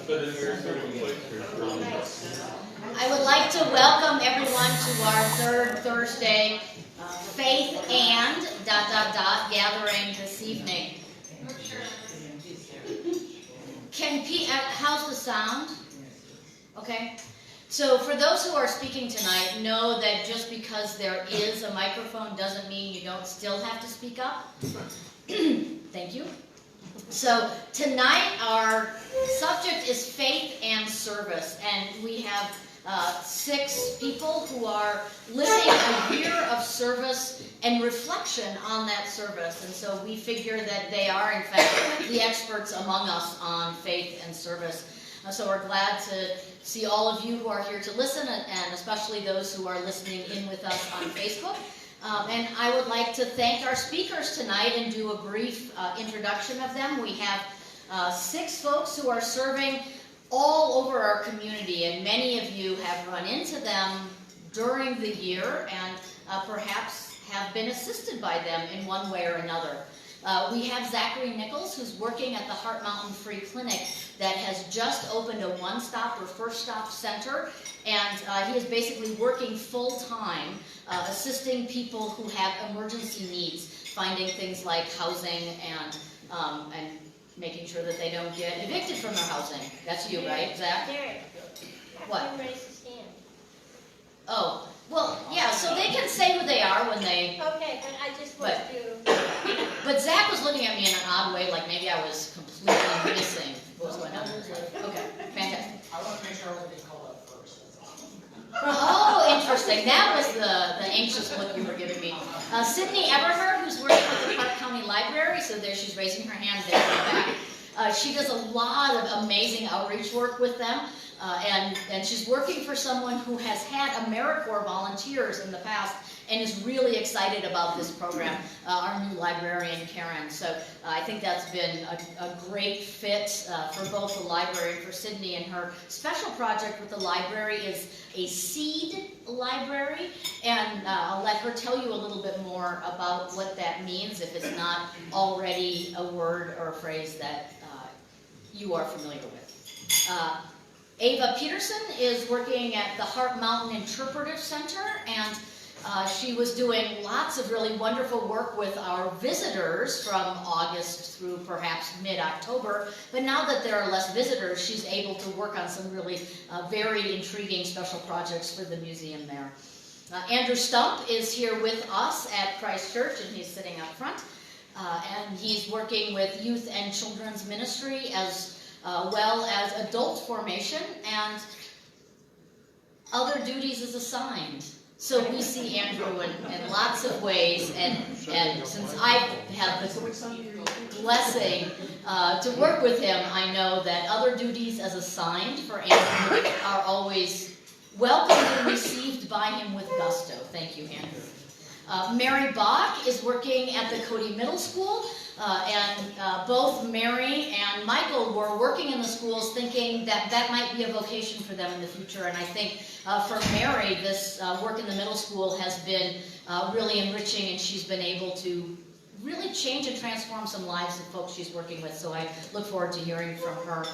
I would like to welcome everyone to our third Thursday Faith and ... gathering this evening. How's the sound? Okay. So for those who are speaking tonight, know that just because there is a microphone doesn't mean you don't still have to speak up. Thank you. So tonight our subject is faith and service, and we have 6 people who are living a year of service and reflection on that service, and so we figure that they are in fact the experts among us on faith and service. So we're glad to see all of you who are here to listen, and especially those who are listening in with us on Facebook. And I would like to thank our speakers tonight and do a brief introduction of them. We have 6 folks who are serving all over our community, and many of you have run into them during the year and perhaps have been assisted by them in one way or another. We have Nichols, who's working at the Heart Mountain Free Clinic that has just opened a one-stop or first-stop center, and he is basically working full-time assisting people who have emergency needs, finding things like housing and making sure that they don't get evicted from their housing. That's you, right, Zach? What? Oh, well, yeah, so they can say who they are when they... Okay, but I just want to... But Zach was looking at me in an odd way, like maybe I was completely missing what was going on. Okay, fantastic. I want to make sure I wasn't being called out first. Oh, interesting. That was the anxious look you were giving me. Sydney Eberhard, who's working with the Park County Library, so there she's raising her hand there in the back. She does a lot of amazing outreach work with them, and she's working for someone who has had AmeriCorps volunteers in the past and is really excited about this program, our new librarian, Karen. So I think that's been a great fit for both the library and for Sydney, and her special project with the library is a seed library, and I'll let her tell you a little bit more about what that means if it's not already a word or a phrase that you are familiar with. Ava Peterson is working at the Heart Mountain Interpretive Center, and she was doing lots of really wonderful work with our visitors from August through perhaps mid-October. But now that there are less visitors, she's able to work on some really very intriguing special projects for the museum there. Andrew Stump is here with us at Christ Church, and he's sitting up front. And he's working with youth and children's ministry as well as adult formation, and other duties is assigned. So we see Andrew in lots of ways, and since I have the blessing to work with him, I know that other duties as assigned for Andrew are always welcomed and received by him with gusto. Thank you, Andrew. Mary Bach is working at the Cody Middle School, and both Mary and Michael were working in the schools thinking that that might be a vocation for them in the future, and I think for Mary, this work in the middle school has been really enriching, and she's been able to really change and transform some lives of folks she's working with, so I look forward to hearing from her.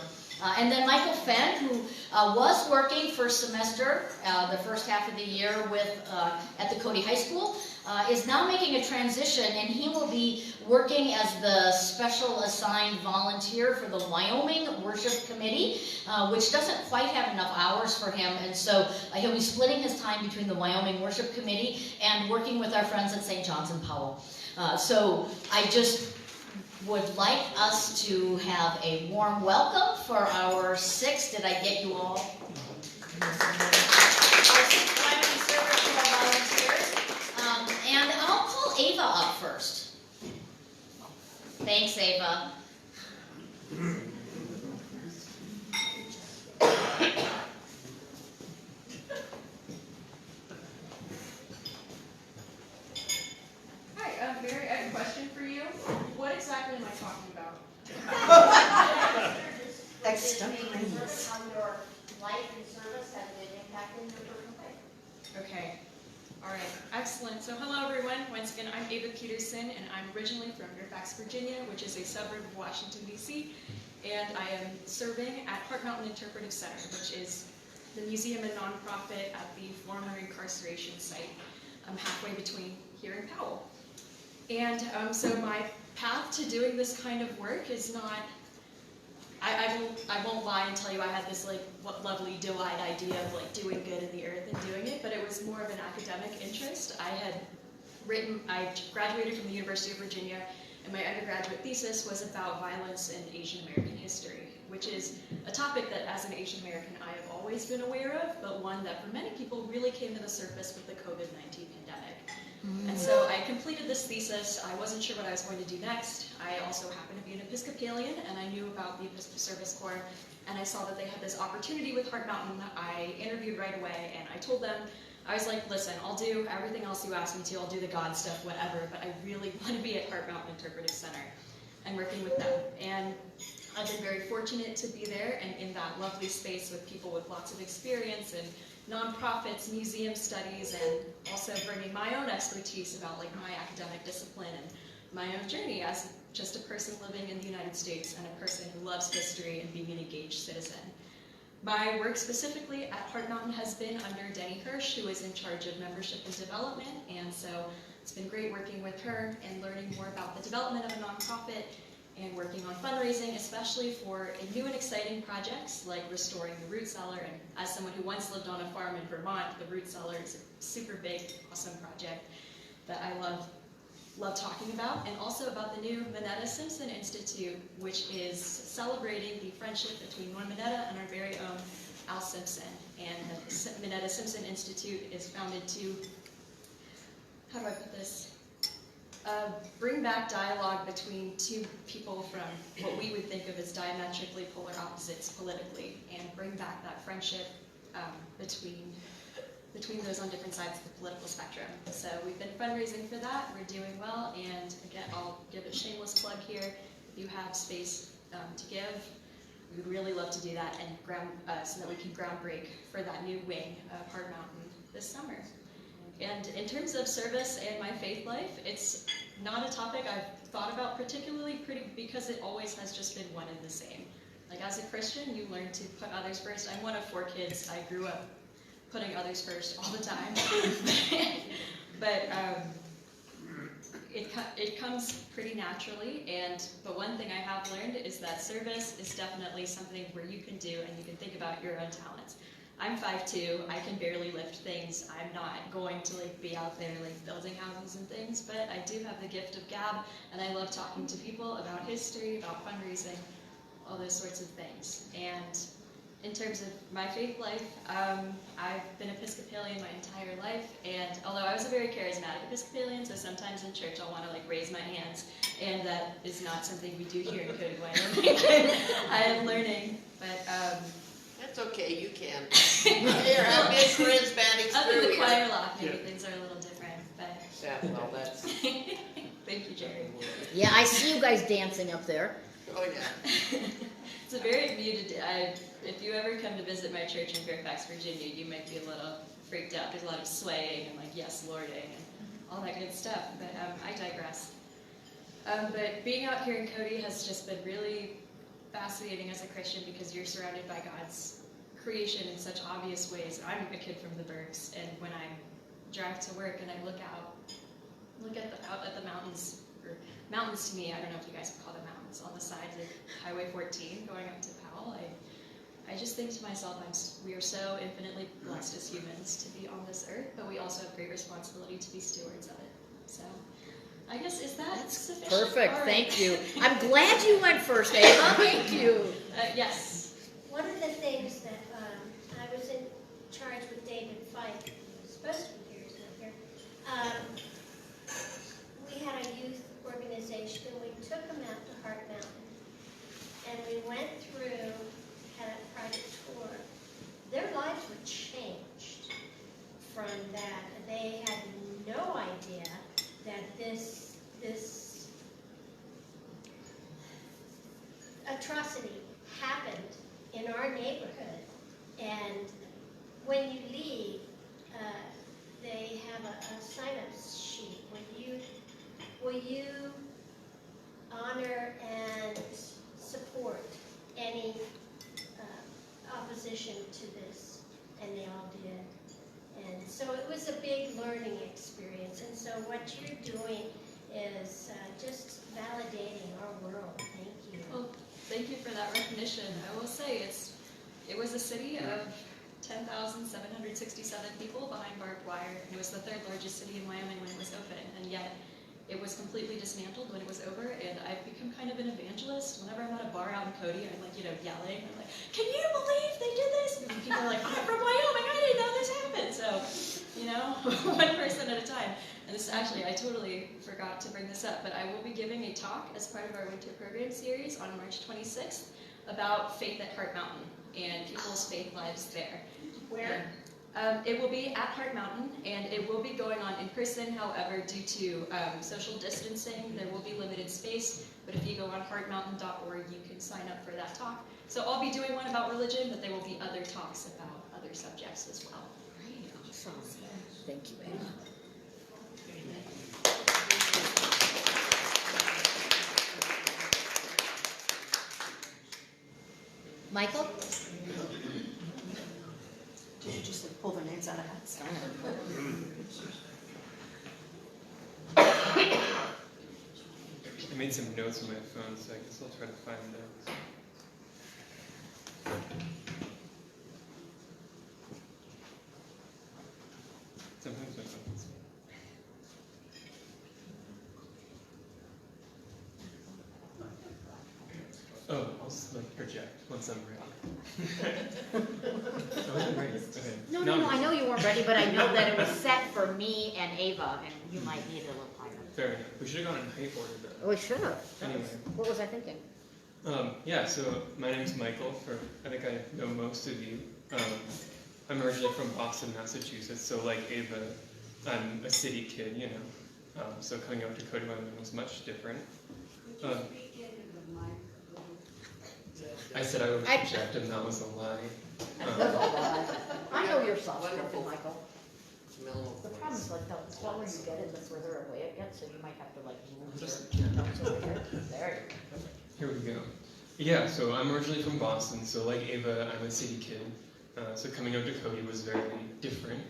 And then Michael Fenn, who was working first semester, the first half of the year at the Cody High School, is now making a transition, and he will be working as the special assigned volunteer for the Wyoming Worship Committee, which doesn't quite have enough hours for him, and so he'll be splitting his time between the Wyoming Worship Committee and working with our friends at St. John's and Powell. So I just would like us to have a warm welcome for our 6, did I get you all? Our 6 Wyoming Service Corps volunteers. And I'll call Ava up first. Thanks, Ava. Hi, Mary, I have a question for you. What exactly am I talking about? Extemporaneous. How your life and service has been impacting your personal life. Okay. All right. Excellent. So hello, everyone. Once again, I'm Ava Peterson, and I'm originally from Fairfax, Virginia, which is a suburb of Washington, D.C. and I am serving at Heart Mountain Interpretive Center, which is the museum and nonprofit at the former incarceration site, halfway between here and Powell. And so my path to doing this kind of work is not, I won't lie and tell you I had this like lovely doe-eyed idea of like doing good in the earth and doing it, but it was more of an academic interest. I graduated from the University of Virginia, and my undergraduate thesis was about violence in Asian American history, which is a topic that as an Asian American I have always been aware of, but one that for many people really came to the surface with the COVID-19 pandemic. And so I completed this thesis. I wasn't sure what I was going to do next. I also happen to be an Episcopalian, and I knew about the Episcopal Service Corps, and I saw that they had this opportunity with Heart Mountain. I interviewed right away, and I told them, I was like, listen, I'll do everything else you ask me to. I'll do the God stuff, whatever, but I really want to be at Heart Mountain Interpretive Center and working with them. And I've been very fortunate to be there and in that lovely space with people with lots of experience and nonprofits, museum studies, and also bringing my own expertise about like my academic discipline and my own journey as just a person living in the United States and a person who loves history and being an engaged citizen. My work specifically at Heart Mountain has been under Denny Hirsch, who is in charge of membership and development, and so it's been great working with her and learning more about the development of a nonprofit and working on fundraising, especially for new and exciting projects like restoring the root cellar. And as someone who once lived on a farm in Vermont, the root cellar is a super big, awesome project that I love talking about, and also about the new Minetta Simpson Institute, which is celebrating the friendship between Norm Minetta and our very own Al Simpson. And the Minetta Simpson Institute is founded to, how do I put this? Bring back dialogue between two people from what we would think of as diametrically polar opposites politically, and bring back that friendship between those on different sides of the political spectrum. So we've been fundraising for that. We're doing well, and again, I'll give a shameless plug here. If you have space to give, we would really love to do that, and so that we can groundbreak for that new wing of Heart Mountain this summer. And in terms of service and my faith life, it's not a topic I've thought about particularly because it always has just been one and the same. Like as a Christian, you learn to put others first. I'm one of 4 kids. I grew up putting others first all the time. But it comes pretty naturally, but one thing I have learned is that service is definitely something where you can do and you can think about your own talents. I'm 5'2", I can barely lift things. I'm not going to like be out there like building houses and things, but I do have the gift of gab, and I love talking to people about history, about fundraising, all those sorts of things. And in terms of my faith life, I've been Episcopalian my entire life, and although I was a very charismatic Episcopalian, so sometimes in church I'll want to like raise my hands, and that is not something we do here in Cody, Wyoming. I am learning, but that's okay, you can. Here, have this charismatic other than the spirit. choir lock, maybe things are a little different, but Yeah, well, that's, thank you, Jerry. Yeah, I see you guys dancing up there. oh yeah. It's a very muted, if you ever come to visit my church in Fairfax, Virginia, you might be a little freaked out. There's a lot of swaying and like yes lording and all that good stuff, but I digress. But being out here in Cody has just been really fascinating as a Christian because you're surrounded by God's creation in such obvious ways. I'm a kid from the Bergs, and when I drive to work and I look out at the mountains, or mountains to me, I don't know if you guys would call them mountains, on the sides of Highway 14 going up to Powell, I just think to myself, we are so infinitely blessed as humans to be on this earth, but we also have great responsibility to be stewards of it. So I guess, is that sufficient? Perfect, All right. thank you. I'm glad you went first, Ava. Thank you. Yes. One of the things that I was in charge with David Fike, who was supposed to be here, he's not here. We had a youth organization, and we took them out to Heart Mountain, and we went through, had a private tour. Their lives were changed from that. They had no idea that this atrocity happened in our neighborhood. And when you leave, they have a sign-up sheet. Will you honor and support what you're doing is just validating our world. Thank you. Well, thank you for that recognition. I will say it was a city of 10,767 people behind barbed wire, and it was the third largest city in Wyoming when it was open, and yet it was completely dismantled when it was over, and I've become kind of an evangelist. Whenever I'm at a bar out in Cody, I'm like, yelling. I'm like, can you believe they did this? And people are like, I'm from Wyoming, I didn't know this happened. So, one person at a time. And this actually, I totally forgot to bring this up, but I will be giving a talk as part of our winter program series on March 26th about faith at Heart Mountain and people's faith lives there. Where? It will be at Heart Mountain, and it will be going on in person. However, due to social distancing, there will be limited space. But if you go on heartmountain.org, you can sign up for that talk. So I'll be doing one about religion, but there will be other talks about other subjects as well. Great, awesome. Thank you, Ava. Michael? Did you just pull their names out of hats? I made some notes on my phone, so I guess I'll try to find those. Sometimes my phone's... Oh, I'll just project once I'm ready. I wasn't ready. Okay. No, I know you weren't ready, but I know that it was set for me and Ava, and you might need a little higher. Fair enough. We should have gone in height order though. We should have. Anyway. What was I thinking? Yeah, so my name's Michael. I think I know most of you. I'm originally from Boston, Massachusetts, so like Ava, I'm a city kid, so coming out to Cody, Wyoming was much different. I said I would project, and that was a lie. I know you're soft-spoken, Michael. Mellow The problem is, voice. like, the taller you get it, the further away it gets, so you might have to, like, move Just- your nose over here. There you go. Here we go. Yeah, so I'm originally from Boston, so like Ava, I'm a city kid. So coming out to Cody was very different,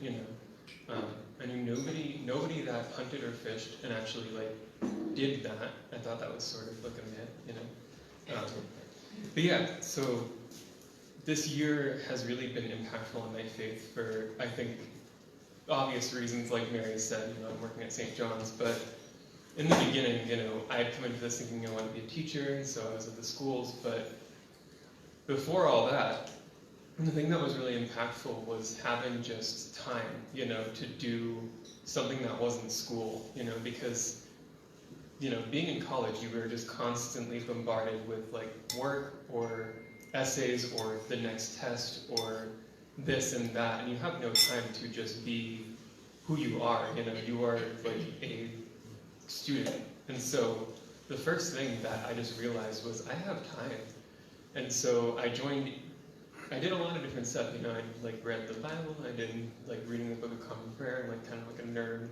I knew nobody that hunted or fished and actually did that. I thought that was sort of like a myth, But yeah, so this year has really been impactful on my faith for, I think, obvious reasons, like Mary said, I'm working at St. John's, but in the beginning, I had come into this thinking I wanted to be a teacher, and so I was at the schools, but before all that, the thing that was really impactful was having just time, to do something that wasn't school, because, being in college, you were just constantly bombarded with work or essays or the next test or this and that, and you have no time to just be who you are, you are a student. And so the first thing that I just realized was I have time. And so I did a lot of different stuff, I read the Bible, I did reading the Book of Common Prayer, I'm kind of like a nerd,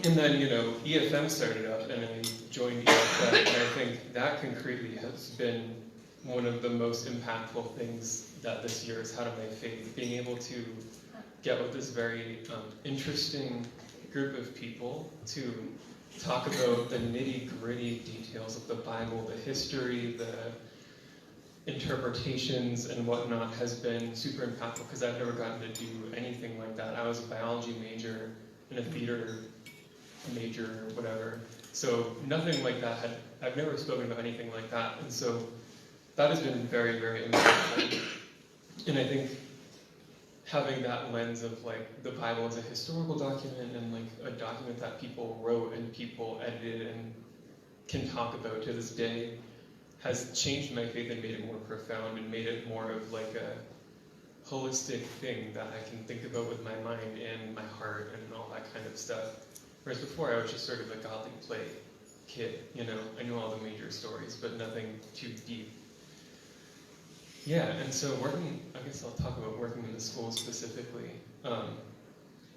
And then, EFM started up and I joined EFM, and I think that concretely has been one of the most impactful things that this year has had on my faith, being able to get with this very interesting group of people to talk about the nitty-gritty details of the Bible, the history, the interpretations and whatnot has been super impactful because I've never gotten to do anything like that. I was a biology major and a theater major or whatever, so nothing like that I've never spoken about anything like that, and so that has been very, very impactful. And I think having that lens of the Bible as a historical document and a document that people wrote and people edited and can talk about to this day has changed my faith and made it more profound and made it more of a holistic thing that I can think about with my mind and my heart and all that kind of stuff. Whereas before I was just sort of a godly play kid, I knew all the major stories, but nothing too deep. Yeah, and so I guess I'll talk about working in the school specifically.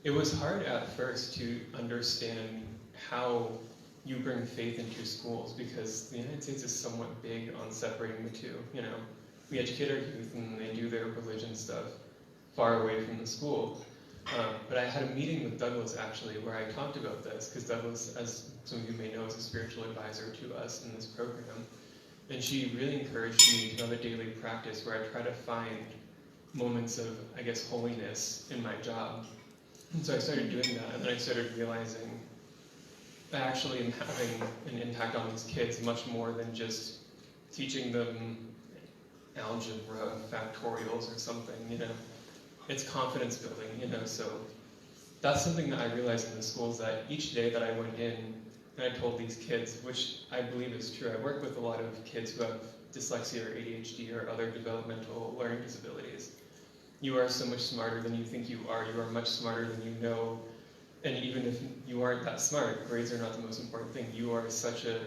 It was hard at first to understand how you bring faith into schools because the United States is somewhat big on separating the two. We educate our youth and they do their religion stuff far away from the school. But I had a meeting with Douglas actually where I talked about this, because Douglas, as some of you may know, is a spiritual advisor to us in this program. And she really encouraged me to have a daily practice where I try to find moments of, I guess, holiness in my job. And so I started doing that, and then I started realizing I actually am having an impact on these kids much more than just teaching them algebra, factorials or something, you know. It's confidence building, you know, so that's something that I realized in the schools, that each day that I went in and I told these kids, which I believe is true, I work with a lot of kids who have dyslexia or ADHD or other developmental learning disabilities. You are so much smarter than you think you are much smarter than you know, and even if you aren't that smart, grades are not the most important thing. You are such a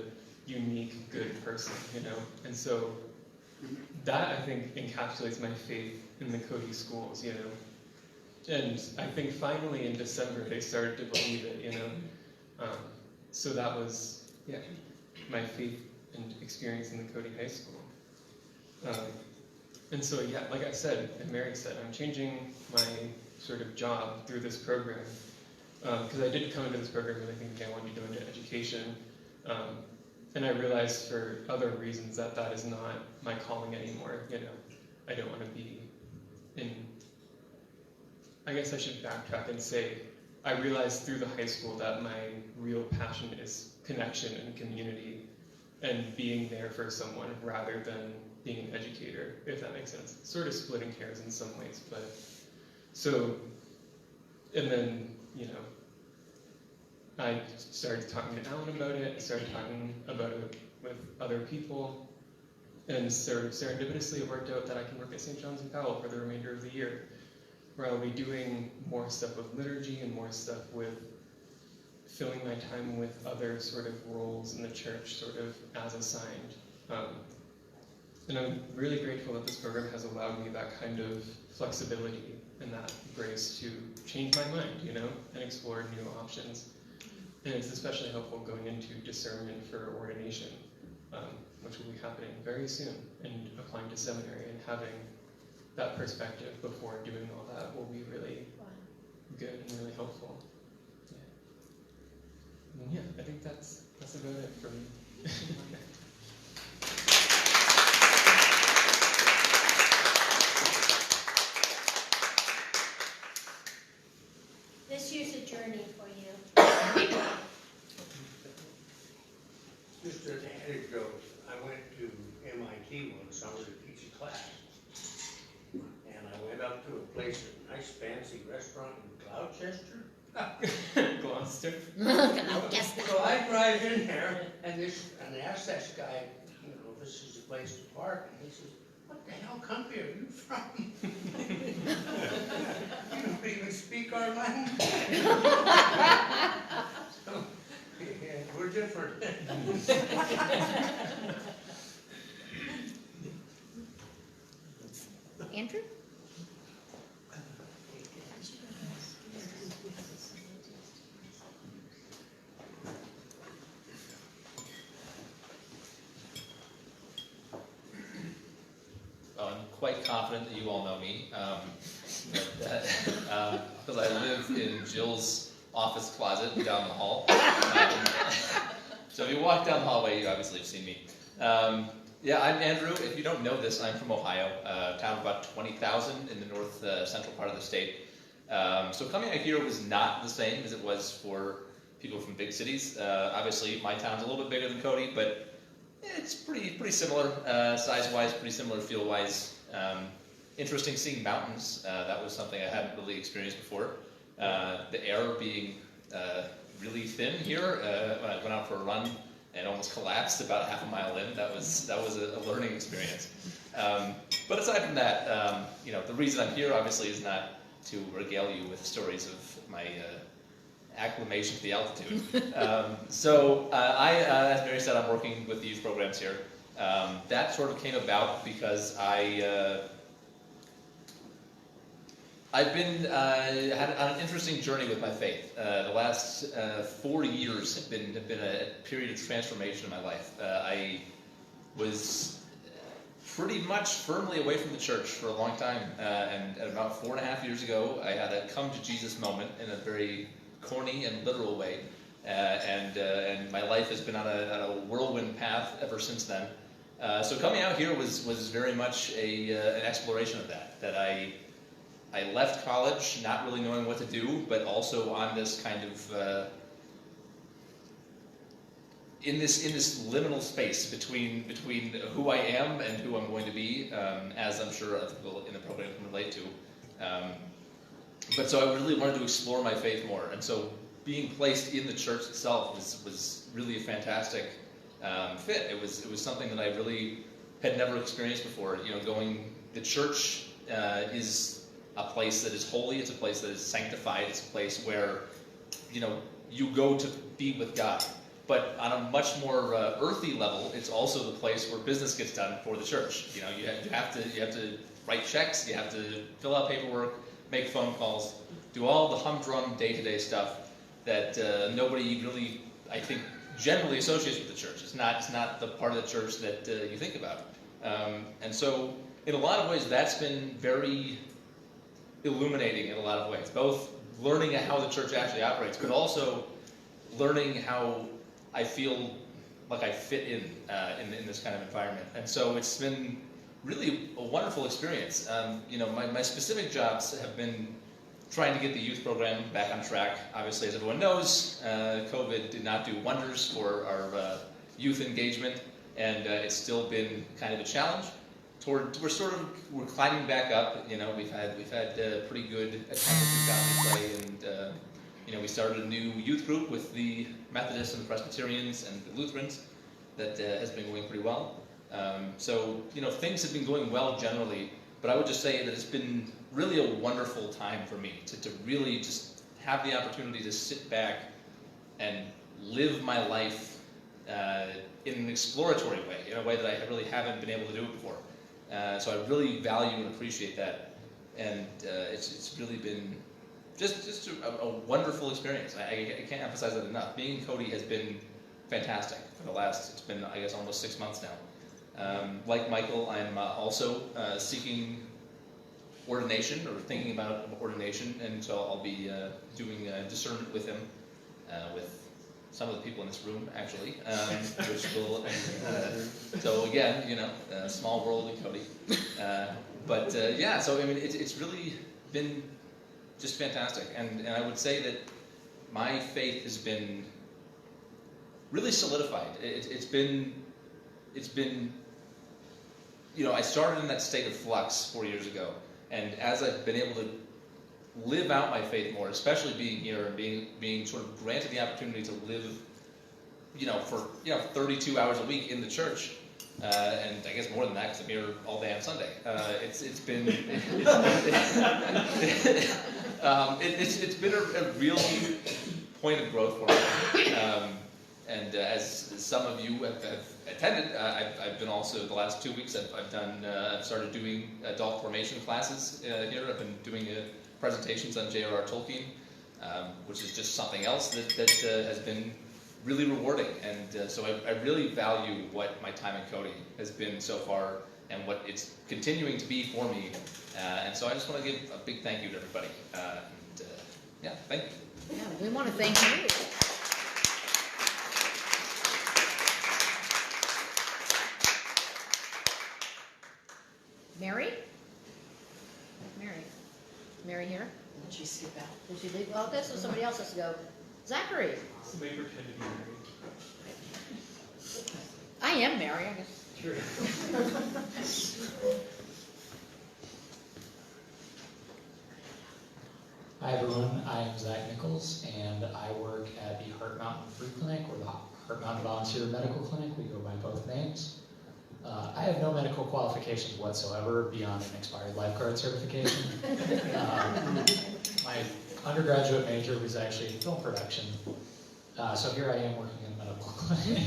unique, good person, you know, and so that, I think, encapsulates my faith in the Cody schools, you know. And I think finally in December they started to believe it, you know. So that was, yeah, my faith and experience in the Cody High School. And so, yeah, like I said, and Mary said, I'm changing my sort of job through this program. Because I did come into this program really thinking I wanted to go into education. And I realized for other reasons that that is not my calling anymore, you know. I don't want to be in, I guess I should backtrack and say, I realized through the high school that my real passion is connection and community and being there for someone rather than being an educator, if that makes sense. Sort of splitting hairs in some ways, but so, and then, you know, I started talking to Alan about it, I started talking about it with other people, and sort of serendipitously it worked out that I can work at St. John's in Powell for the remainder of the year, where I'll be doing more stuff with liturgy and more stuff with filling my time with other sort of roles in the church, sort of as assigned. And I'm really grateful that this program has allowed me that kind of flexibility and that grace to change my mind, you know, and explore new options. And it's especially helpful going into discernment for ordination, which will be happening very soon, and applying to seminary and having that perspective before doing all that will be really good and really helpful. Yeah. And yeah, I think that's about it for me. This year's a journey for you. Just an anecdote, I went to MIT one summer to teach a class. And I went up to a place, a nice fancy restaurant in Gloucester. Gloucester. I'll guess that. So I drive in there and I asked this guy, you know, if this is a place to park, and he says, "What the hell country are you from? You don't even speak our language." So, yeah, we're different. Andrew? Well, I'm quite confident that you all know me, because I live in Jill's office closet down the hall. So if you walk down the hallway, you obviously have seen me. Yeah, I'm Andrew. If you don't know this, I'm from Ohio, a town of about 20,000 in the north central part of the state. So coming out here was not the same as it was for people from big cities. Obviously, my town's a little bit bigger than Cody, but it's pretty similar size-wise, pretty similar feel-wise. Interesting seeing mountains. That was something I hadn't really experienced before. The air being really thin here. When I went out for a run and almost collapsed about half a mile in, that was a learning experience. But aside from that, you know, the reason I'm here obviously is not to regale you with stories of my acclimation to the altitude. So as Mary said, I'm working with the youth programs here. That sort of came about because I've been had an interesting journey with my faith. The last 4 years have been a period of transformation in my life. I was pretty much firmly away from the church for a long time. And about 4.5 years ago, I had a come to Jesus moment in a very corny and literal way. And my life has been on a whirlwind path ever since then. So coming out here was very much an exploration of that. That I left college not really knowing what to do, but also on this kind of in this liminal space between who I am and who I'm going to be, as I'm sure other people in the program can relate to. But so I really wanted to explore my faith more, and so being placed in the church itself was really a fantastic fit. It was something that I really had never experienced before. You know, the church is a place that is holy. It's a place that is sanctified. It's a place where, you know, you go to be with God. But on a much more earthy level, it's also the place where business gets done for the church. You know, you have to write checks. You have to fill out paperwork, make phone calls, do all the humdrum day-to-day stuff that nobody really, I think, generally associates with the church. It's not the part of the church that you think about. And so, in a lot of ways, that's been very illuminating in a lot of ways. Both learning how the church actually operates, but also learning how I feel like I fit in this kind of environment. And so it's been really a wonderful experience. You know, my specific jobs have been trying to get the youth program back on track. Obviously, as everyone knows, COVID did not do wonders for our youth engagement, and it's still been kind of a challenge. We're climbing back up. You know, we've had pretty good attendance at Godly Play, and you know, we started a new youth group with the Methodists and the Presbyterians and the Lutherans that has been going pretty well. So, you know, things have been going well generally, but I would just say that it's been really a wonderful time for me to really just have the opportunity to sit back and live my life in an exploratory way, in a way that I really haven't been able to do it before. So I really value and appreciate that, and it's really been just a wonderful experience. I can't emphasize that enough. Being in Cody has been fantastic for the last, it's been, I guess, almost 6 months now. Like Michael, I'm also seeking ordination, or thinking about ordination, and so I'll be doing discernment with him, with some of the people in this room, actually, which will, so again, you know, small world in Cody. But yeah, so I mean, it's really been just fantastic, and I would say that my faith has been really solidified. It's been, you know, I started in that state of flux 4 years ago, and as I've been able to live out my faith more, especially being here and being sort of granted the opportunity to live, you know, for 32 hours a week in the church, and I guess more than that because I'm here all day on Sunday. It's been it's been a real point of growth for me. And as some of you have attended, I've been also, the last 2 weeks, I've started doing adult formation classes here. I've been doing presentations on J.R.R. Tolkien, which is just something else that has been really rewarding. And so I really value what my time in Cody has been so far and what it's continuing to be for me. And so I just want to give a big thank you to everybody. Yeah, thank you. Yeah, we want to thank you. Mary? Mary here? Did she skip out? Did she leave? Oh, this is somebody else has to go. Zachary. Somebody pretend to be married. I am Mary, I guess. True. Hi everyone, I am Zach Nichols, and I work at the Heart Mountain Free Clinic, or the Heart Mountain Volunteer Medical Clinic. We go by both names. I have no medical qualifications whatsoever beyond an expired lifeguard certification. My undergraduate major was actually in film production, so here I am working in a medical clinic.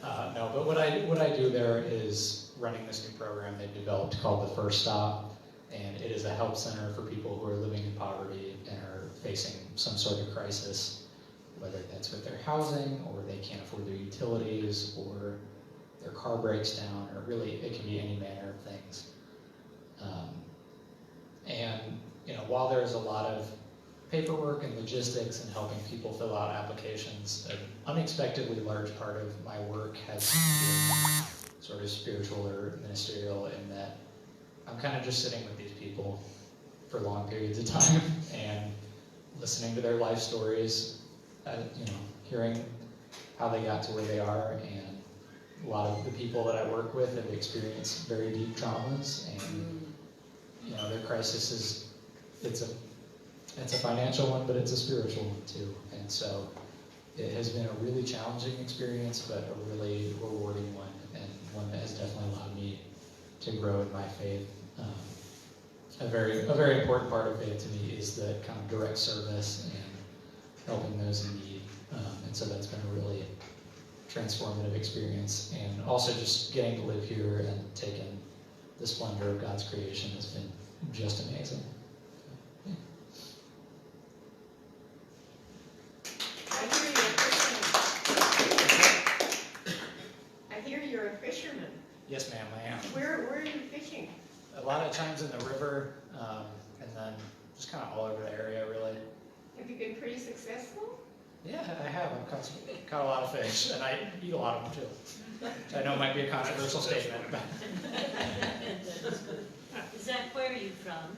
No, but what I do there is running this new program they've developed called The First Stop, and it is a help center for people who are living in poverty and are facing some sort of crisis, whether that's with their housing, or they can't afford their utilities, or their car breaks down, or really it can be any manner of things. And while there's a lot of paperwork and logistics and helping people fill out applications, an unexpectedly large part of my work has been sort of spiritual or ministerial, in that I'm kind of just sitting with these people for long periods of time and listening to their life stories, hearing how they got to where they are. And a lot of the people that I work with have experienced very deep traumas, and their crisis is, it's a financial one, but it's a spiritual one too. And so it has been a really challenging experience, but a really rewarding one, and one that has definitely allowed me to grow in my faith. A very important part of faith to me is the kind of direct service and helping those in need. And so that's been a really transformative experience. And also just getting to live here and take in the splendor of God's creation has been just amazing. Yeah. I hear you're a fisherman. Yes, ma'am, I am. Where are you fishing? A lot of times in the river, and then just kind of all over the area, really. Have you been pretty successful? Yeah, I have. I've caught a lot of fish, and I eat a lot of them too. I know it might be a controversial statement, but... Zach, where are you from?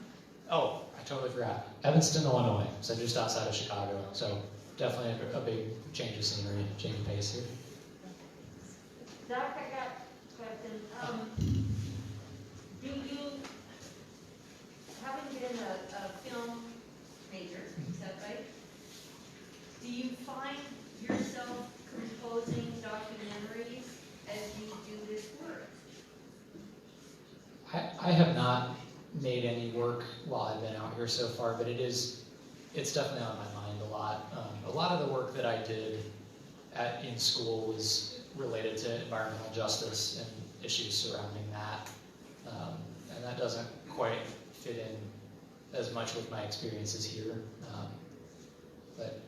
Oh, I totally forgot. Evanston, Illinois, so just outside of Chicago. So definitely a big change of scenery, change of pace here. Doc, I got a question. Do you, having been a film major, is that right? Do you find yourself composing documentaries as you do this work? I have not made any work while I've been out here so far, but it's definitely on my mind a lot. A lot of the work that I did in school was related to environmental justice and issues surrounding that. And that doesn't quite fit in as much with my experiences here. But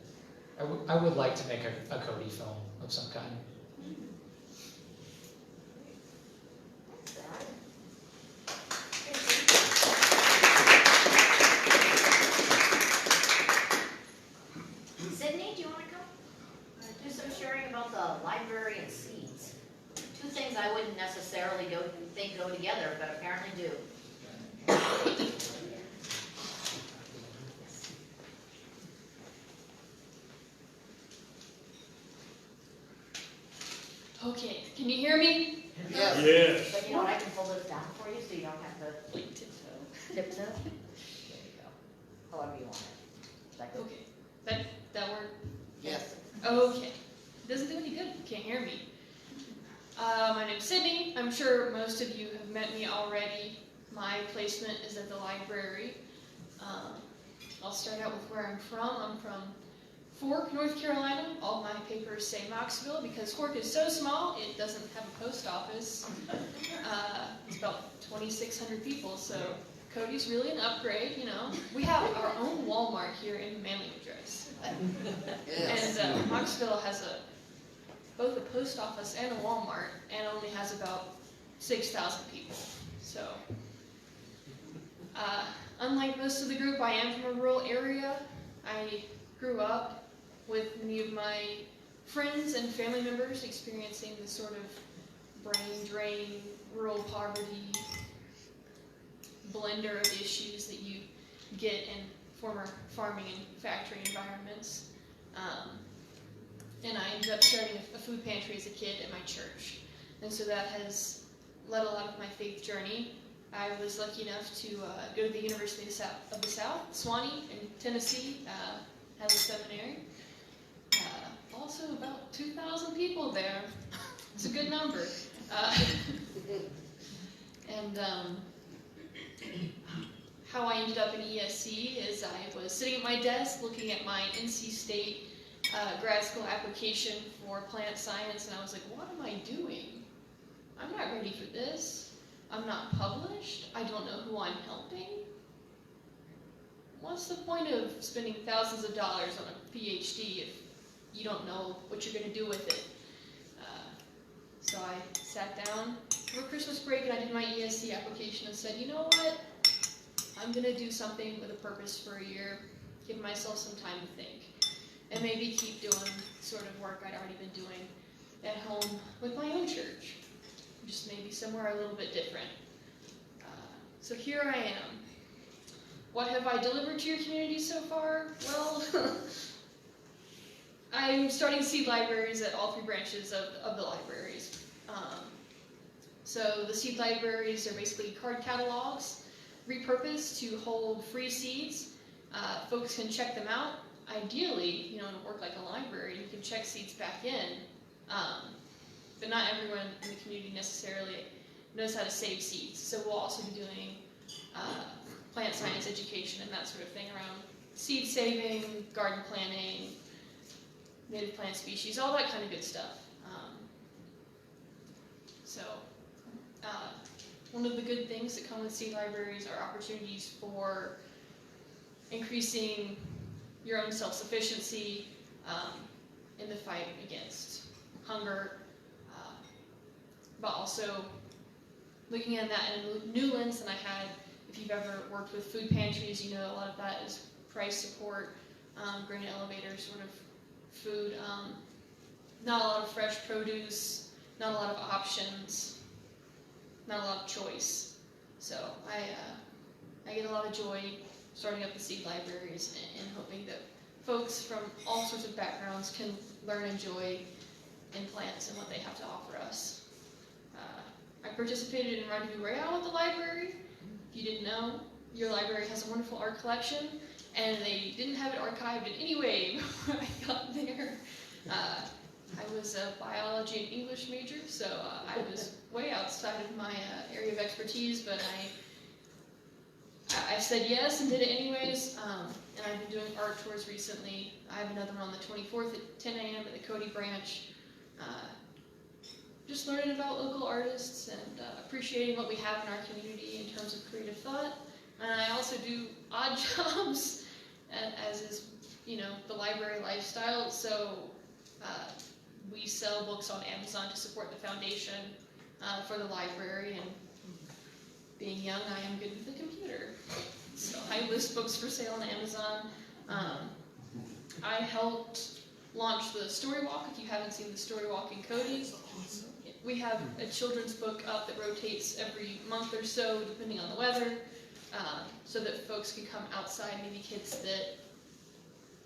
I would like to make a Cody film of some kind. Sydney, do you want to come? Do some sharing about the library and seeds. Two things I wouldn't necessarily think go together, but apparently do. Okay, can you hear me? Yes. But you know what, I can pull this down for you so you don't have to Like tiptoe. tiptoe. There you go. However you want it. Is that good? Okay, that work? Yes. Okay. Doesn't do any good if you can't hear me. My name's Sydney. I'm sure most of you have met me already. My placement is at the library. I'll start out with where I'm from. I'm from Fork, North Carolina. All my papers say Knoxville because Fork is so small it doesn't have a post office. It's about 2,600 people, so Cody's really an upgrade, you know. We have our own Walmart here in the mailing address. Yes. And Knoxville has both a post office and a Walmart, and only has about 6,000 people. So, unlike most of the group, I am from a rural area. I grew up with many of my friends and family members experiencing the sort of brain drain, rural poverty blender of issues that you get in former farming and factory environments. And I ended up starting a food pantry as a kid at my church. And so that has led a lot of my faith journey. I was lucky enough to go to the University of the South, Swanee in Tennessee, has a seminary. Also about 2,000 people there. It's a good number. And how I ended up in ESC is I was sitting at my desk looking at my NC State grad school application for plant science, and I was like, what am I doing? I'm not ready for this. I'm not published. I don't know who I'm helping. What's the point of spending thousands of dollars on a PhD if you don't know what you're going to do with it? So so I sat down over Christmas break and I did my ESC application and said, you know what? I'm going to do something with a purpose for a year, give myself some time to think, and maybe keep doing sort of work I'd already been doing at home with my own church, just maybe somewhere a little bit different. So here I am. What have I delivered to your community so far? Well, I'm starting seed libraries at all 3 branches of the libraries. So the seed libraries are basically card catalogs repurposed to hold free seeds. Folks can check them out. Ideally, you know, in a work like a library, you can check seeds back in, but not everyone in the community necessarily knows how to save seeds. So we'll also be doing plant science education and that sort of thing around seed saving, garden planting, native plant species, all that kind of good stuff. One of the good things that come with seed libraries are opportunities for increasing your own self-sufficiency in the fight against hunger, but also looking at that in a new lens than I had. If you've ever worked with food pantries, you know a lot of that is price support, grain elevator sort of food, not a lot of fresh produce, not a lot of options, not a lot of choice. So I get a lot of joy starting up the seed libraries and hoping that folks from all sorts of backgrounds can learn and enjoy in plants and what they have to offer us. I participated in Rendezvous Royale at the library. If you didn't know, your library has a wonderful art collection, and they didn't have it archived in any way before I got there. I was a biology and English major, so I was way outside of my area of expertise, but I said yes and did it anyways, and I've been doing art tours recently. I have another one on the 24th at 10 a.m. at the Cody branch. Just learning about local artists and appreciating what we have in our community in terms of creative thought. And I also do odd jobs, as is, you know, the library lifestyle. So we sell books on Amazon to support the foundation for the library. And being young, I am good with the computer. So I list books for sale on Amazon. I helped launch the Story Walk. If you haven't seen the Story Walk in Cody, we have a children's book up that rotates every month or so, depending on the weather, so that folks can come outside, maybe kids that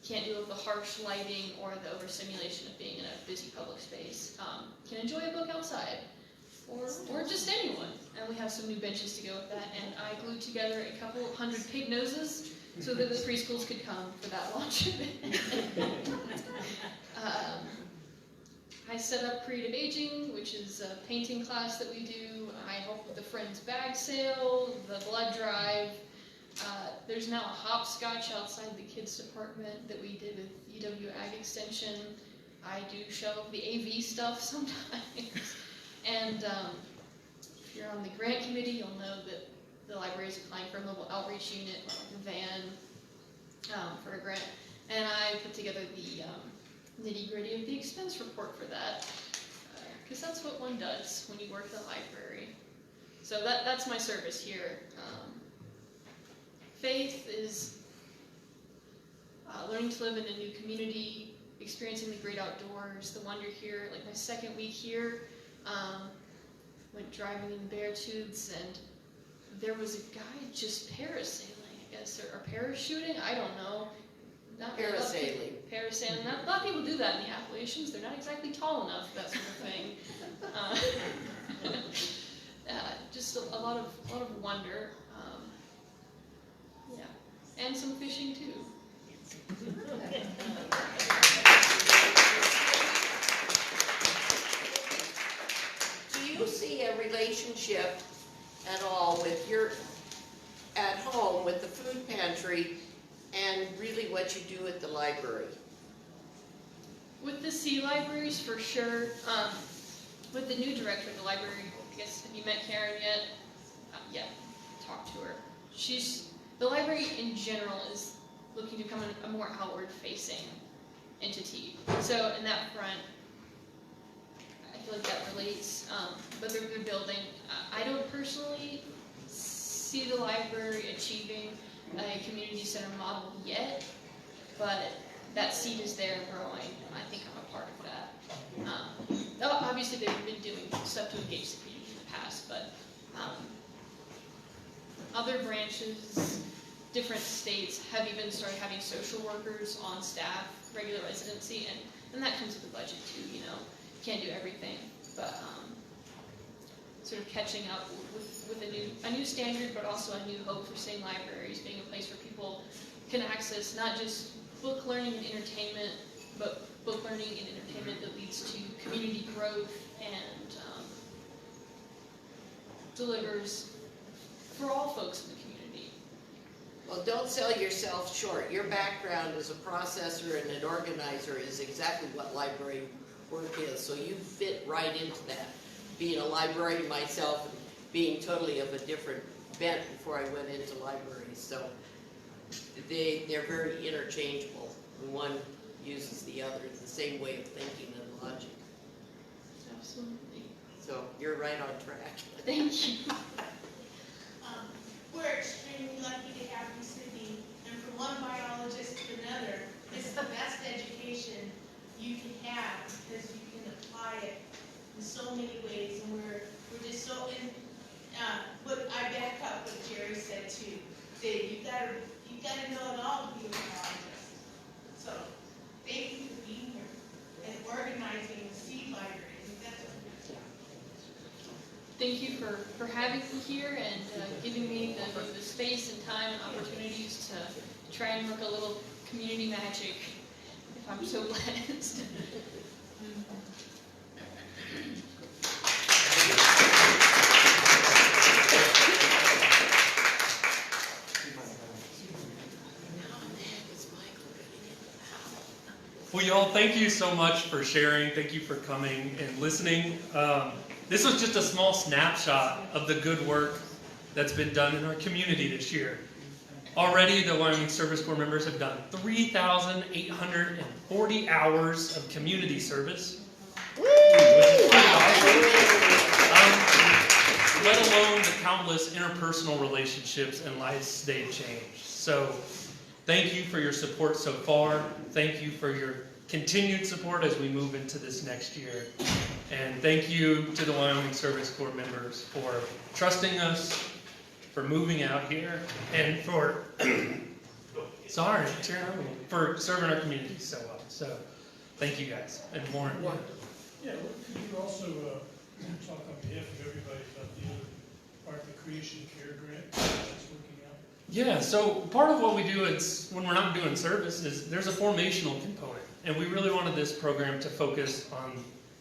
can't deal with the harsh lighting or the overstimulation of being in a busy public space, can enjoy a book outside, or just anyone. And we have some new benches to go with that, and I glued together a couple 100 pig noses so that the preschools could come for that launch event. I set up Creative Aging, which is a painting class that we do. I help with the Friends Bag Sale, the blood drive. There's now a hopscotch outside the kids department that we did with UW Ag Extension. I do show the AV stuff sometimes. And if you're on the grant committee, you'll know that the library is applying for a mobile outreach unit, a van, for a grant. And I put together the nitty-gritty of the expense report for that, because that's what one does when you work at the library. So that's my service here. Faith is learning to live in a new community, experiencing the great outdoors, the wonder here. Like my second week here, went driving in Beartooths, and there was a guy just parasailing, I guess, or parachuting, I don't know. Parasailing. Parasailing. Not a lot of people do that in the Appalachians. They're not exactly tall enough, that sort of thing. Just a lot of wonder. Yeah, and some fishing too. Do you see a relationship at all with your, at home with the food pantry and really what you do at the library? With the C libraries, for sure. With the new director of the library, I guess, have you met Karen yet? Yeah, talk to her. The library in general is looking to become a more outward-facing entity. So in that front, I feel like that relates, but they're building. I don't personally see the library achieving a community center model yet, but that seed is there and growing. I think I'm a part of that. Obviously, they've been doing stuff to engage the community in the past, but other branches, different states have even started having social workers on staff, regular residency, and that comes with a budget too, you know. Can't do everything, but sort of catching up with a new standard, but also a new hope for seeing libraries being a place where people can access not just book learning and entertainment, but book learning and entertainment that leads to community growth and delivers for all folks in the community. Well, don't sell yourself short. Your background as a processor and an organizer is exactly what library work is, so you fit right into that. Being a librarian myself, and being totally of a different bent before I went into libraries, so they're very interchangeable. One uses the other. It's the same way of thinking and logic. Absolutely. So you're right on track. Thank you. We're extremely lucky to have you, Sydney, and from one biologist to another, it's the best education you can have because you can apply it in so many ways, and we're just so in. But I back up what Jerry said too. That you gotta know it all to be a biologist. So thank you for being here and organizing the seed library. Thank you for having me here and giving me the space and time and opportunities to try and work a little community magic, if I'm so blessed. Well, y'all, thank you so much for sharing. Thank you for coming and listening. This was just a small snapshot of the good work that's been done in our community this year. Already, the Wyoming Service Corps members have done 3,840 hours of community service, which is pretty awesome. Let alone the countless interpersonal relationships and lives they've changed. So, thank you for your support so far. Thank you for your continued support as we move into this next year. And thank you to the Wyoming Service Corps members for trusting us, for moving out here, and for, for serving our community so well. So, thank you guys. And Warren. Yeah, could you also talk on behalf of everybody about the other part of the Creation Care Grant that's working out? Yeah, so part of what we do is, when we're not doing service, is there's a formational component. And we really wanted this program to focus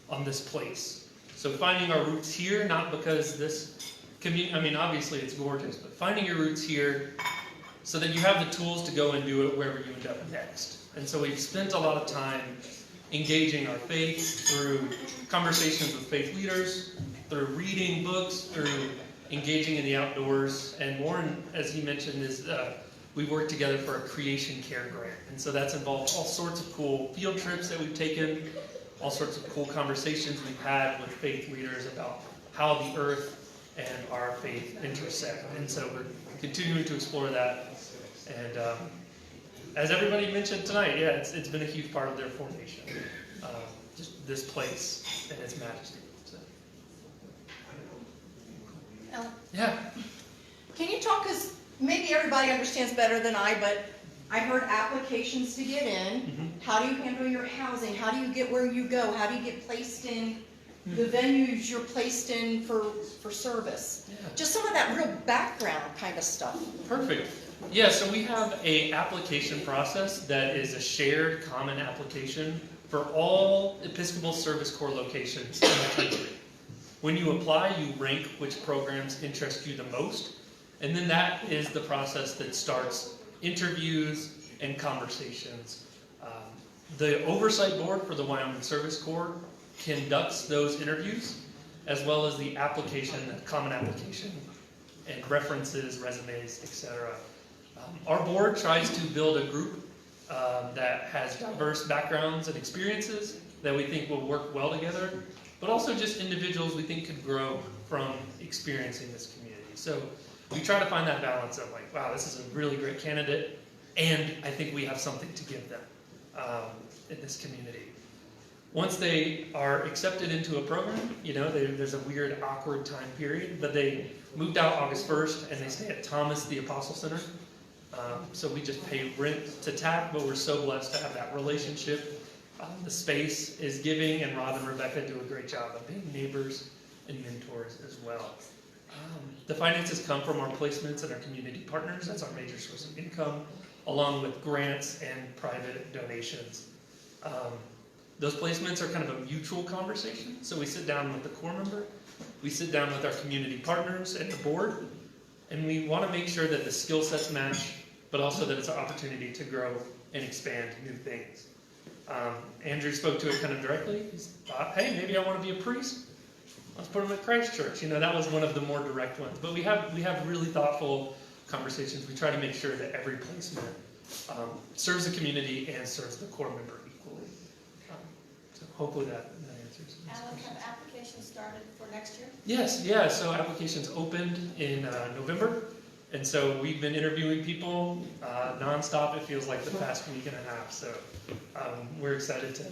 on this place. So finding our roots here, not because this community, I mean, obviously it's gorgeous, but finding your roots here so that you have the tools to go and do it wherever you end up next. And so we've spent a lot of time engaging our faith through conversations with faith leaders, through reading books, through engaging in the outdoors. And Warren, as he mentioned, is we worked together for a Creation Care Grant. And so that's involved all sorts of cool field trips that we've taken, all sorts of cool conversations we've had with faith leaders about how the earth and our faith intersect. And so we're continuing to explore that. And as everybody mentioned tonight, yeah, it's been a huge part of their formation. Just this place and its majesty. So. Yeah. Can you talk, because maybe everybody understands better than I, but I heard applications to get in. Mm-hmm. How do you handle your housing? How do you get where you go? How do you get placed in the venues you're placed in for service? Yeah. Just some of that real background kind of stuff. Perfect. Yeah, so we have a application process that is a shared common application for all Episcopal Service Corps locations in the country. When you apply, you rank which programs interest you the most, and then that is the process that starts interviews and conversations. The oversight board for the Wyoming Service Corps conducts those interviews, as well as the application, the common application, and references, resumes, etc. Our board tries to build a group that has diverse backgrounds and experiences that we think will work well together. but also just individuals we think could grow from experiencing this community. So we try to find that balance of like, wow, this is a really great candidate, and I think we have something to give them in this community. Once they are accepted into a program, there's a weird, awkward time period, but they moved out August 1st, and they stay at Thomas the Apostle Center. So we just pay rent to TAC, but we're so blessed to have that relationship. The space is giving, and Rob and Rebecca do a great job of being neighbors and mentors as well. The finances come from our placements and our community partners. That's our major source of income, along with grants and private donations. Those placements are kind of a mutual conversation. So we sit down with the core member, we sit down with our community partners and the board, and we want to make sure that the skill sets match, but also that it's an opportunity to grow and expand new things. Andrew spoke to it kind of directly. He thought, hey, maybe I want to be a priest. Let's put him at Christ Church. That was one of the more direct ones. But we have really thoughtful conversations. We try to make sure that every placement serves the community and serves the core member equally. So hopefully that answers. Alan, have applications started for next year? Yes, yeah. So applications opened in November. And so we've been interviewing people nonstop, it feels like, the past week and a half. So we're excited to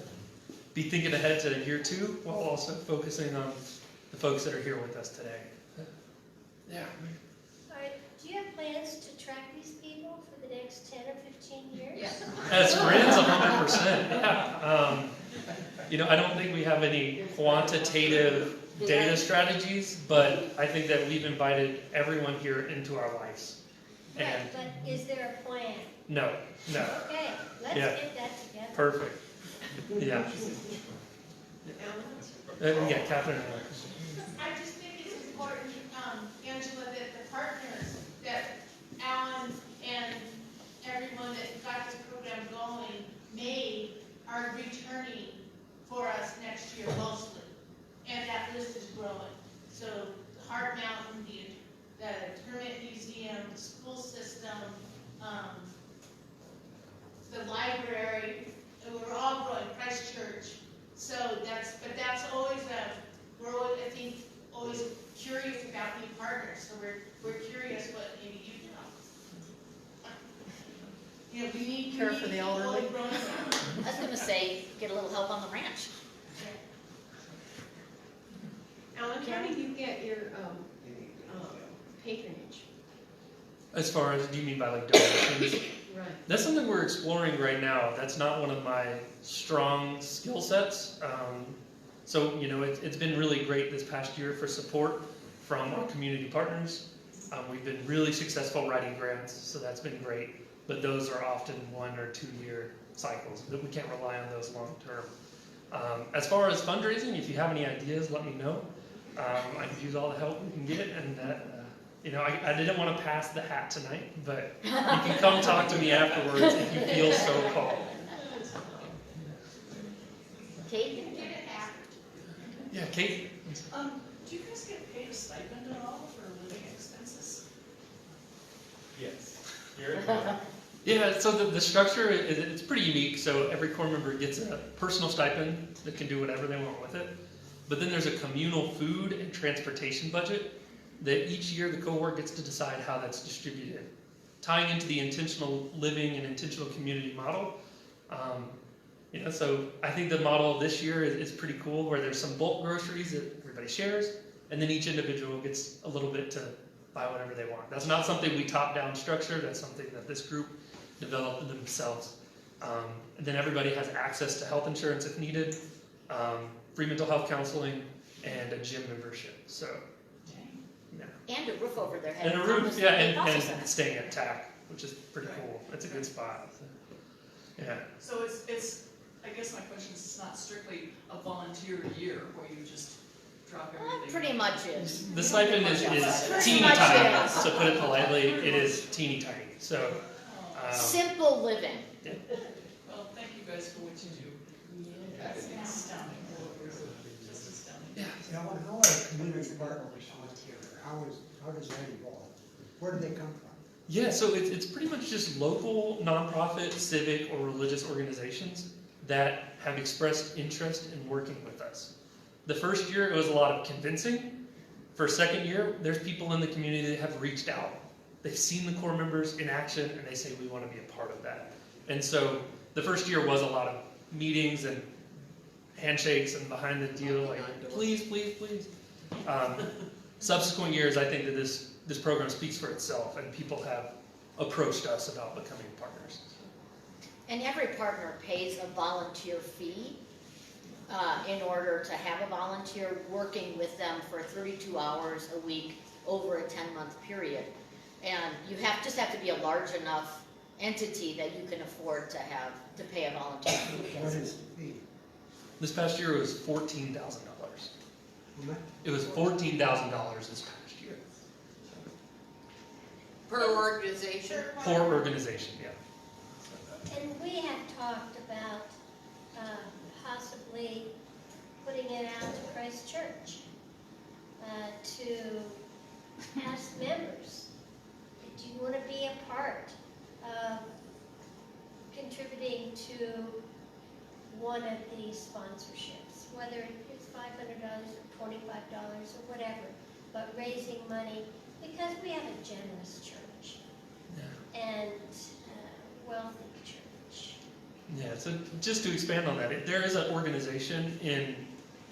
be thinking ahead to year 2 while also focusing on the folks that are here with us today. Yeah. All right, do you have plans to track these people for the next 10 or 15 years? Yes. As friends, 100%. Yeah. I don't think we have any quantitative data strategies, but I think that we've invited everyone here into our lives. Right, And but is there a plan? no. Okay, let's Yeah. get that together. Perfect. Yeah. Yeah, Catherine. I just think it's important, Angela, that the partners, that Alan and everyone that got this program going are returning for us next year mostly. And that list is growing. So Heart Mountain, the Tournament Museum, the school system, the library, and we're all growing, Christ Church. So that's always we're always, I think, always curious about new partners. So we're curious what maybe you know. We need Care for the elderly. people growing around. I was gonna say, get a little help on the ranch. Alan, how do you get your patronage? As far as, do you mean by like donations? Right. That's something we're exploring right now. That's not one of my strong skill sets. So, it's been really great this past year for support from our community partners. We've been really successful writing grants, so that's been great. But those are often 1 or 2 year cycles. That we can't rely on those long term. As far as fundraising, if you have any ideas, let me know. I could use all the help we can get, and I didn't want to pass the hat tonight, but you can come talk to me afterwards if you feel so called. Kate? Yeah, Kate? Do you guys get paid a stipend at all for living expenses? Yes. Yeah, so the structure, it's pretty unique. So every core member gets a personal stipend that can do whatever they want with it. But then there's a communal food and transportation budget that each year the cohort gets to decide how that's distributed. Tying into the intentional living and intentional community model. So I think the model this year is pretty cool, where there's some bulk groceries that everybody shares, and then each individual gets a little bit to buy whatever they want. That's not something we top-down structure. That's something that this group developed themselves. And then everybody has access to health insurance if needed, free mental health counseling, and a gym membership. So, yeah. And a roof over their head. And a roof, Thomas yeah, the Apostle and Center. staying at TAC, which is pretty cool. It's a good spot. So, yeah. So it's, I guess my question is, it's not strictly a volunteer year where you just drop everything. Pretty much is. The stipend is Pretty teeny much tiny, is. to put it politely. It is teeny tiny. So, Simple living. yeah. Well, thank you guys for what you do. It's astounding. Just astounding. Yeah. Now, how are community partners volunteer? How does that evolve? Where do they come from? Yeah, so it's pretty much just local nonprofit, civic, or religious organizations that have expressed interest in working with us. The first year, it was a lot of convincing. For second year, there's people in the community that have reached out. They've seen the Corps members in action, and they say, we want to be a part of that. And so the first year was a lot of meetings and handshakes and behind the deal, like, please, please, please. Subsequent years, I think that this program speaks for itself, and people have approached us about becoming partners. And every partner pays a volunteer fee in order to have a volunteer working with them for 32 hours a week over a 10-month period. And you just have to be a large enough entity that you can afford to pay a volunteer fee. What is the fee? This past year it was $14,000. It was $14,000 this past year. Per organization? Per organization, yeah. And we have talked about possibly putting it out to Christ Church to ask members, do you want to be a part of contributing to one of these sponsorships, whether it's $500 or $25 or whatever, but raising money because we have a generous church and wealthy church. Yeah, so just to expand on that, there is an organization in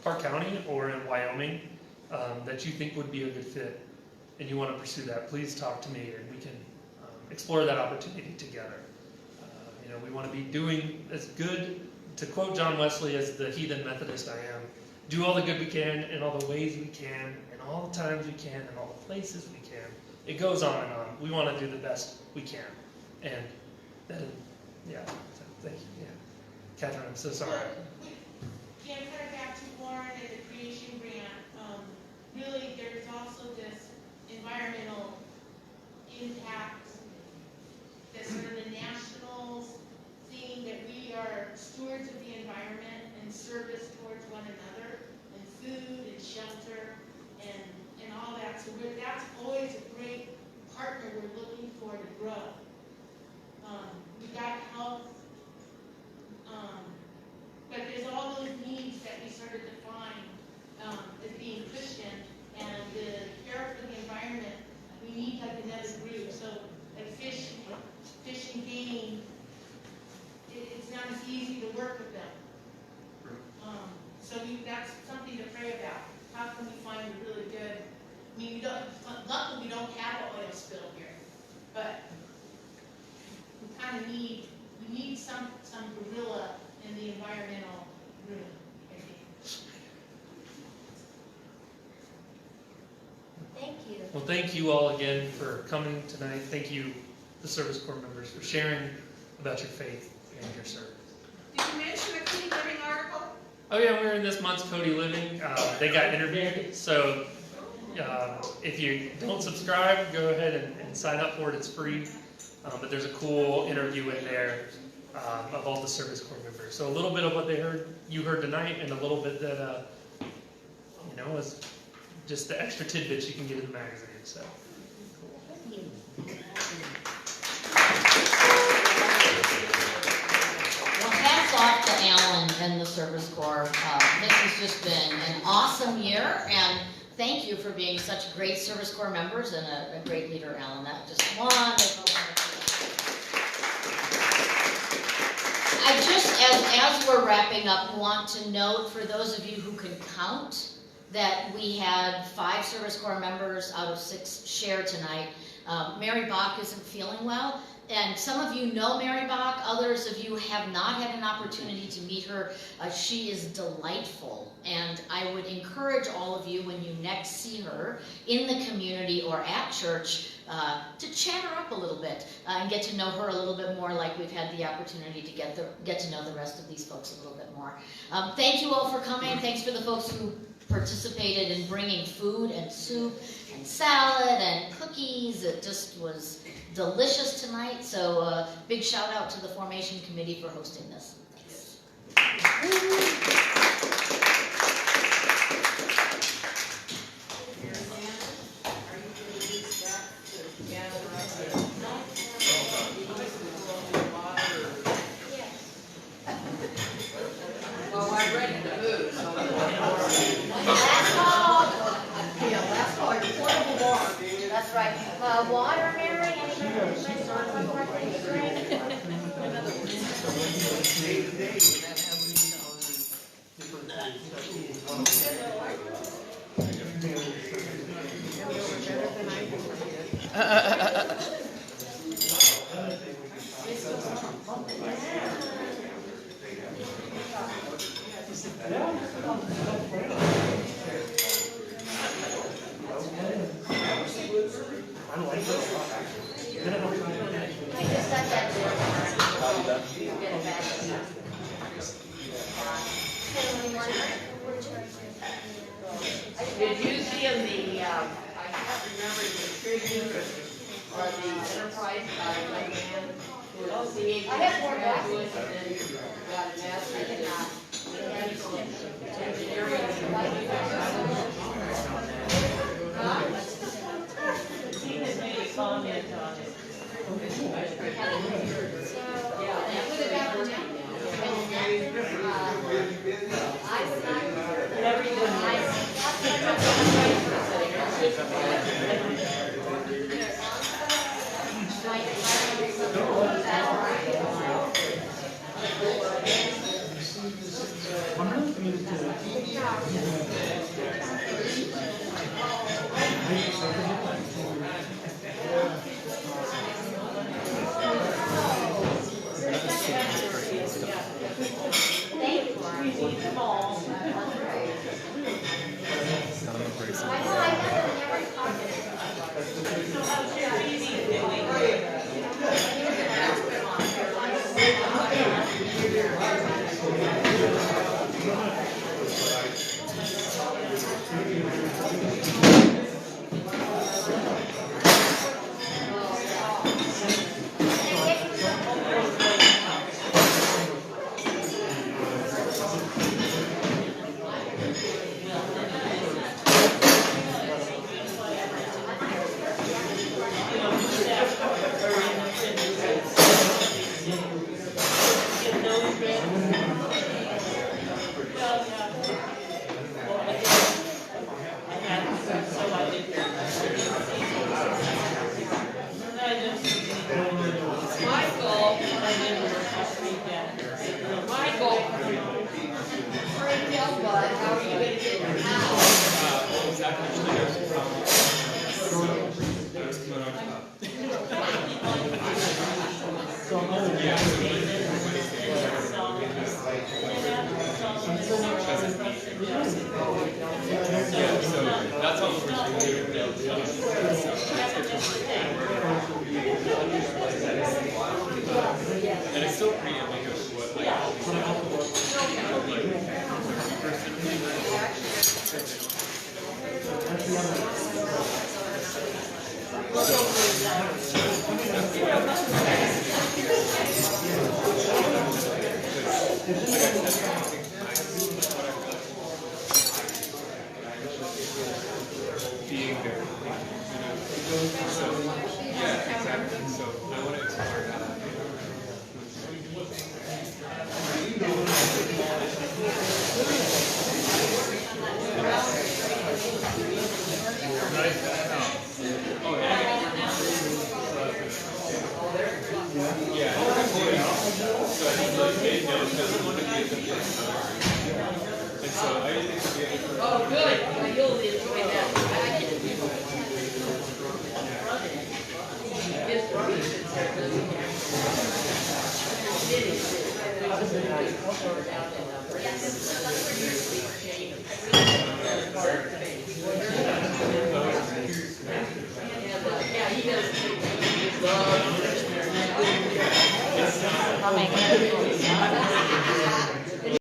Park County or in Wyoming that you think would be a good fit and you want to pursue that, please talk to me and we can explore that opportunity together. We want to be doing as good, to quote John Wesley, as the heathen Methodist I am, do all the good we can in all the ways we can, in all the times we can, in all the places we can. It goes on and on. We want to do the best we can. And that is, yeah, so thank you. Yeah. Catherine, I'm so sorry. Yeah, kind of back to Warren and the creation grant. Really, there's also this environmental impact, this sort of the nationals theme that we are stewards of the environment and service towards one another, and food and shelter and all that. So that's always a great partner we're looking for to grow. We got health, but there's all those needs that we sort of define as being Christian, and the care for the environment, we need like another group. So like fish and game, it's not as easy to work with them. So that's something to pray about. How can we find a really good, I mean, luckily we don't have an oil spill here, but we kind of need some gorilla in the environmental room, I think. Thank you. Well, thank you all again for coming tonight. Thank you, the Service Corps members, for sharing about your faith and your service. Did you mention the Cody Living article? Oh yeah, we're in this month's Cody Living. They got interviewed, so if you don't subscribe, go ahead and sign up for it. It's free, but there's a cool interview in there of all the Service Corps members. So a little bit of what you heard tonight, and a little bit that was just the extra tidbits you can get in the magazine. So cool. Well, hats off to Alan and the Service Corps. This has just been an awesome year, and thank you for being such great Service Corps members and a great leader, Alan. That was just wonderful. I just, as we're wrapping up, want to note for those of you who can count that we had 5 Service Corps members out of 6 share tonight. Mary Bach isn't feeling well, and some of you know Mary Bach, others of you have not had an opportunity to meet her. She is delightful, and I would encourage all of you, when you next see her in the community or at church, to chat her up a little bit and get to know her a little bit more, like we've had the opportunity to get to know the rest of these folks a little bit more. Thank you all for coming. Thanks for the folks who participated in bringing food and soup and salad and cookies. It just was delicious tonight. So big shout out to the Formation Committee for hosting this. Thanks. Well, I'm ready to move, so Water, Mary, anybody start on birthday spring? I just set that there. Get it back. Did you see in the, I can't remember the Tribune or the Enterprise, young man who was a CA I have more graduate and then got a master's in mechanical engineering. He has made a comment on it. And it's still pretty ambiguous what being there. So, yeah, exactly. So I want to explore that. Oh, good. Well, you'll enjoy that. His brother sits there, doesn't he? Yeah, he does. I'll make it.